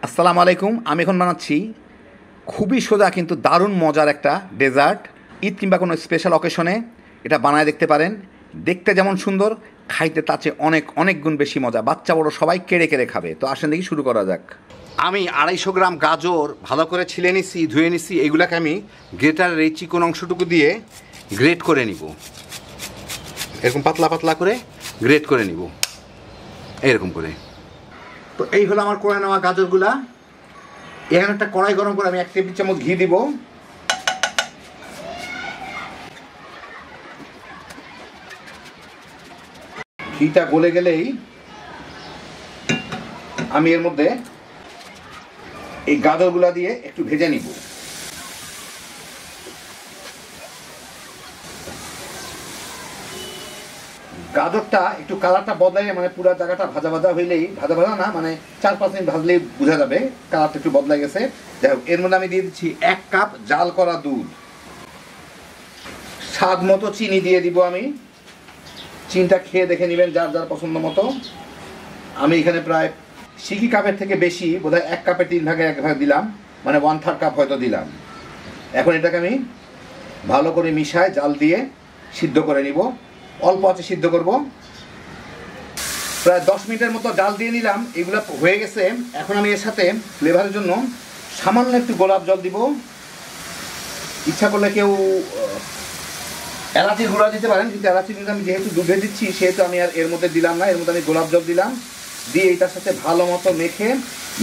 আসসালামু আলাইকুম। আমি এখন বানাচ্ছি খুবই সোজা কিন্তু দারুণ মজার একটা ডেজার্ট। ঈদ কিংবা কোনো স্পেশাল অকেশনে এটা বানায় দেখতে পারেন। দেখতে যেমন সুন্দর, খাইতে তার চেয়ে অনেক অনেক গুণ বেশি মজা। বাচ্চা বড় সবাই কেড়ে কেড়ে খাবে। তো আসেন দেখি শুরু করা যাক। আমি 250 গ্রাম গাজর ভালো করে ছিলে নিছি, ধুয়ে নিছি। এইগুলাকে আমি গ্রেটারের এই চিকন অংশটুকু দিয়ে গ্রেট করে নিব। এরকম পাতলা পাতলা করে গ্রেট করে নিব, এরকম করে। তো এই হলো আমার করে নেওয়া গাজরগুলা। এখানে একটা কড়াই গরম করে আমি 1 টেবিল চামচ ঘি দিব। ঘিটা গলে গেলেই আমি এর মধ্যে এই গাজরগুলা দিয়ে একটু ভেজে নিব। গাজরটা একটু কালারটা বদলাই, মানে পুরো জায়গাটা ভাজা ভাজা হইলেই, ভাজা ভাজা না মানে 4-5 মিনিট ভাজলেই বোঝা যাবে কালারটা একটু বদলাই গেছে। যাই হোক, এর মধ্যে আমি দিয়ে দিচ্ছি 1 কাপ জাল করা দুধ। স্বাদ মতো চিনি দিয়ে দিব আমি। চিনিটা খেয়ে দেখে নেবেন যার যার পছন্দ মতো। আমি এখানে প্রায় সিকি কাপের থেকে বেশি, বোধহয় 1 কাপের 3 ভাগে 1 ভাগ দিলাম, মানে 1/3 কাপ হয়তো দিলাম। এখন এটাকে আমি ভালো করে মিশায় জাল দিয়ে সিদ্ধ করে নিব। অল্প আছে সিদ্ধ করব। প্রায় 10 মিনিটের মতো জাল দিয়ে নিলাম। এগুলো হয়ে গেছে। এখন আমি এর সাথে ফ্লেভারের জন্য সামান্য একটু গোলাপ জল দিব। ইচ্ছা করলে কেউ এলাচির গুঁড়া দিতে পারেন, কিন্তু এলাচি কিন্তু আমি যেহেতু দুধে দিচ্ছি সেহেতু আমি আর এর মধ্যে দিলাম না। এর মধ্যে আমি গোলাপ জল দিলাম। দিয়ে এটার সাথে ভালো মতো মেখে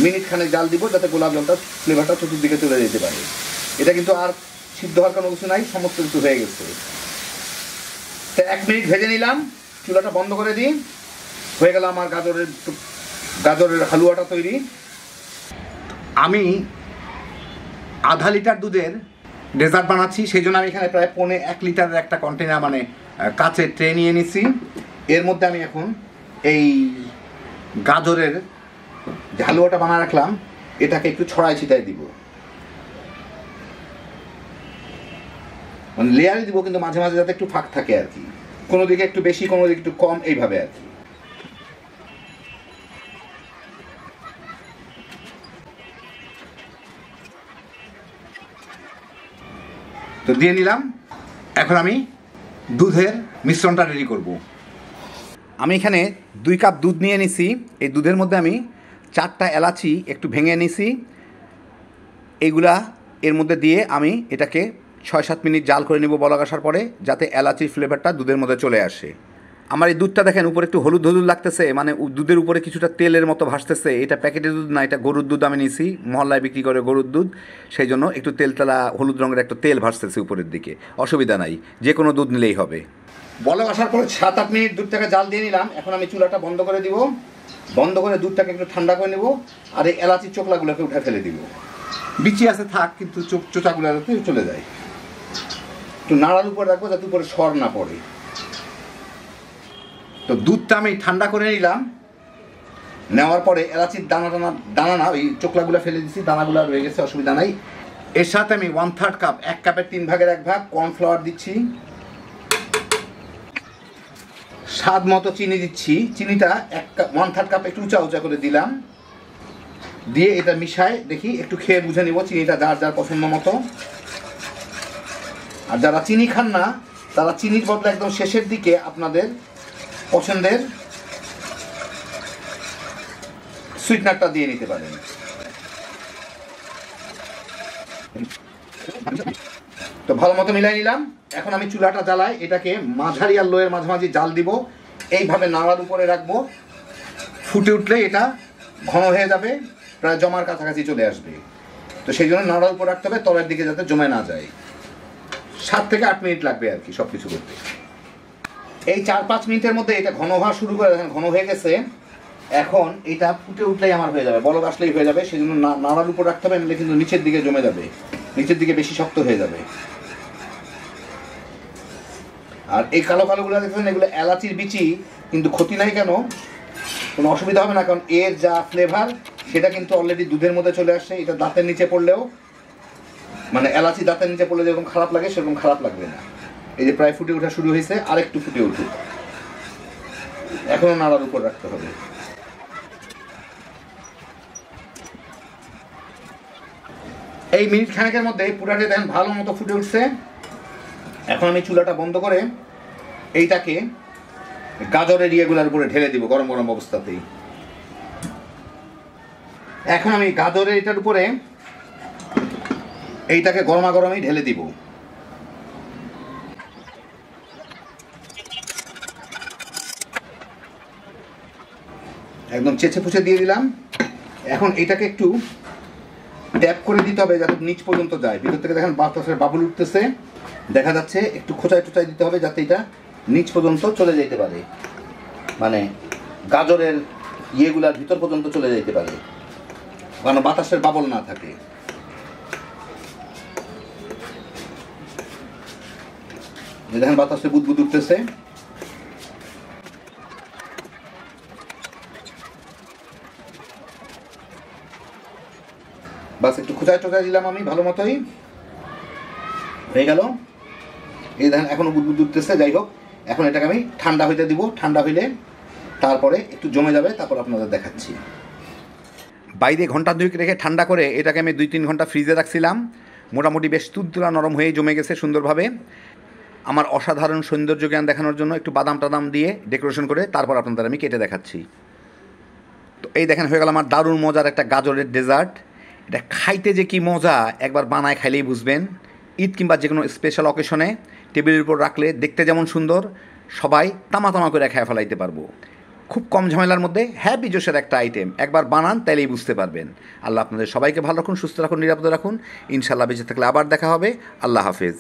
মিনিট খানেক জাল দিব, যাতে গোলাপ জলটা ফ্লেভারটা চতুর্দিকে চলে যেতে পারে। এটা কিন্তু আর সিদ্ধ হওয়ার কোনো কিছু নাই, সমস্ত কিছু হয়ে গেছে। 1 মিনিট ভেজে নিলাম, চুলাটা বন্ধ করে দিই। হয়ে গেল আমার গাজরের হালুয়াটা তৈরি। আমি আধা লিটার দুধের ডেজার্ট বানাচ্ছি, সেই জন্য আমি এখানে প্রায় 1 লিটারের একটা কন্টেনার, মানে কাচের ট্রে নিয়ে নিছি। এর মধ্যে আমি এখন এই গাজরের যে হালুয়াটা বানা রাখলাম এটাকে একটু ছড়াই ছিটাই দিব। মানে লেয়ারে দিব, কিন্তু মাঝে মাঝে যাতে একটু ফাঁক থাকে আর কি। কোনো দিকে একটু বেশি, কোনো দিকে একটু কম, এইভাবে আর কি। তো দিয়ে নিলাম। এখন আমি দুধের মিশ্রণটা রেডি করব। আমি এখানে 2 কাপ দুধ নিয়ে নিছি। এই দুধের মধ্যে আমি 4টা এলাচি একটু ভেঙে নিছি। এইগুলা এর মধ্যে দিয়ে আমি এটাকে 6-7 মিনিট জাল করে নেব বলক আসার পরে, যাতে এলাচির ফ্লেভারটা দুধের মধ্যে চলে আসে। আমার এই দুধটা দেখেন উপরে একটু হলুদ হলুদ লাগতেছে, মানে দুধের উপরে কিছুটা তেলের মতো ভাসতেছে। এটা প্যাকেটের দুধ না, এটা গরুর দুধ আমি নিছি, মহল্লায় বিক্রি করে গরুর দুধ। সেই জন্য একটু তেলতলা হলুদ রঙের একটা তেল ভাসতেছে উপরের দিকে। অসুবিধা নাই, যে কোনো দুধ নিলেই হবে। বলক আসার পরে 7-8 মিনিট দুধটাকে জাল দিয়ে নিলাম। এখন আমি চুলাটা বন্ধ করে দিব। বন্ধ করে দুধটাকে একটু ঠান্ডা করে নেব। আর এই এলাচির চোকলাগুলোকে উঠে ফেলে দিব। বিচি আছে থাক, কিন্তু চোচাগুলো যাতে চলে যায়। একটু নাড়ার উপর রাখবো যাতে উপরে সর না পড়ে। তো দুধটা আমি ঠান্ডা করে নিলাম। নেওয়ার পরে এলাচির দানা না, ওই চোকলাগুলো ফেলে দিচ্ছি, দানাগুলো রয়ে গেছে, অসুবিধা নাই। এর সাথে আমি 1/3 কাপ, 1 কাপের 3 ভাগের 1 ভাগ কর্নফ্লাওয়ার দিচ্ছি। স্বাদ মতো চিনি দিচ্ছি। চিনিটা 1/3 কাপ একটু উঁচা উঁচা করে দিলাম। দিয়ে এটা মিশায় দেখি, একটু খেয়ে বুঝে নিব চিনিটা যার যার পছন্দ মতো। আর যারা চিনি খান না তারা চিনির বদলে একদম শেষের দিকে আপনাদের পছন্দের সুইটনারটা দিয়ে নিতে পারেন। তো ভালো মতো মিলাই নিলাম। এখন আমি চুলাটা জ্বালাই, এটাকে মাঝারি আর লোয়ের মাঝামাঝি জাল দিব। এইভাবে নাড়ার উপরে রাখবো। ফুটে উঠলে এটা ঘন হয়ে যাবে, প্রায় জমার কাছাকাছি চলে আসবে। তো সেই জন্য নাড়ার উপর রাখতে হবে, তলের দিকে যাতে জমে না যায়। 7 থেকে 8 মিনিট লাগবে আর কি সব কিছু করতে। এই 4-5 মিনিটের মধ্যে এটা ঘন হওয়া শুরু করে, ঘন হয়ে গেছে। এখন এটা ফুটে উঠলেই আমার হয়ে যাবে, বলক আসলেই হয়ে যাবে। সেই জন্য নাড়ার উপর রাখতে হবে, নাহলে কিন্তু নিচের দিকে জমে যাবে, নিচের দিকে বেশি শক্ত হয়ে যাবে। আর এই কালো কালোগুলো দেখছেন, এগুলো এলাচির বিচি, কিন্তু ক্ষতি নাই, কেন কোনো অসুবিধা হবে না, কারণ এর যা ফ্লেভার সেটা কিন্তু অলরেডি দুধের মধ্যে চলে আসছে। এটা দাঁতের নিচে পড়লেও, মানে এলাচি দাঁতের নিচে পড়লে যেরকম খারাপ লাগে সেরকম খারাপ লাগবে না। এই যে প্রায় ফুটে ওঠা শুরু হয়েছে, আরেকটু ফুটে উঠুক। এখনো নাড়ার উপর রাখতে হবে। এই মিনিট খানেকের মধ্যে পুরাটা দেখেন ভালো মতো ফুটে উঠছে। এখন আমি চুলাটা বন্ধ করে এইটাকে গাজরের ইয়েগুলোর উপরে ঢেলে দিব গরম গরম অবস্থাতেই। এখন আমি গাজরের এটার উপরে এইটাকে গরমা গরমই ঢেলে দিব। একদম চেঁচে ফুচে দিয়ে দিলাম। এখন এটাকে একটু ট্যাপ করে দিতে হবে যাতে নিচ পর্যন্ত যায়। ভিতর থেকে দেখেন বাতাসের বাবুল উঠতেছে, দেখা যাচ্ছে। একটু খোঁচায় টোচাই দিতে হবে যাতে এটা নিচ পর্যন্ত চলে যেতে পারে, মানে গাজরের ইয়েগুলার ভিতর পর্যন্ত চলে যেতে পারে, কারণ বাতাসের বাবল না থাকে। দেখেন বাতাসে বুদবুদ উঠতেছে। বাস একটু খোঁচায় টোচায় দিলাম আমি ভালো মতোই, হয়ে গেল। এই দেখেন এখনো বুদবুদ উঠতেছে। যাই হোক, এখন এটাকে আমি ঠান্ডা হইতে দিব। ঠান্ডা হইলে তারপরে একটু জমে যাবে, তারপর আপনাদের দেখাচ্ছি। বাইরে ঘন্টা 2 রেখে ঠান্ডা করে এটাকে আমি 2-3 ঘন্টা ফ্রিজে রাখছিলাম। মোটামুটি বেশ তুলতুলা নরম হয়ে জমে গেছে সুন্দরভাবে। আমার অসাধারণ সৌন্দর্য জ্ঞান দেখানোর জন্য একটু বাদাম টাদাম দিয়ে ডেকোরেশন করে তারপর আপনাদের আমি কেটে দেখাচ্ছি। তো এই দেখেন হয়ে গেল আমার দারুণ মজার একটা গাজরের ডেজার্ট। এটা খাইতে যে কি মজা, একবার বানায় খাইলেই বুঝবেন। ঈদ কিংবা যে কোনো স্পেশাল অকেশনে টেবিলের উপর রাখলে দেখতে যেমন সুন্দর, সবাই তামা তামা করে খেয়ে ফেলাইতে পারবো। খুব কম ঝামেলার মধ্যে হ্যাপি জোশের একটা আইটেম। একবার বানান তাইলেই বুঝতে পারবেন। আল্লাহ আপনাদের সবাইকে ভালো রাখুন, সুস্থ রাখুন, নিরাপদে রাখুন। ইনশাল্লাহ বেঁচে থাকলে আবার দেখা হবে। আল্লাহ হাফেজ।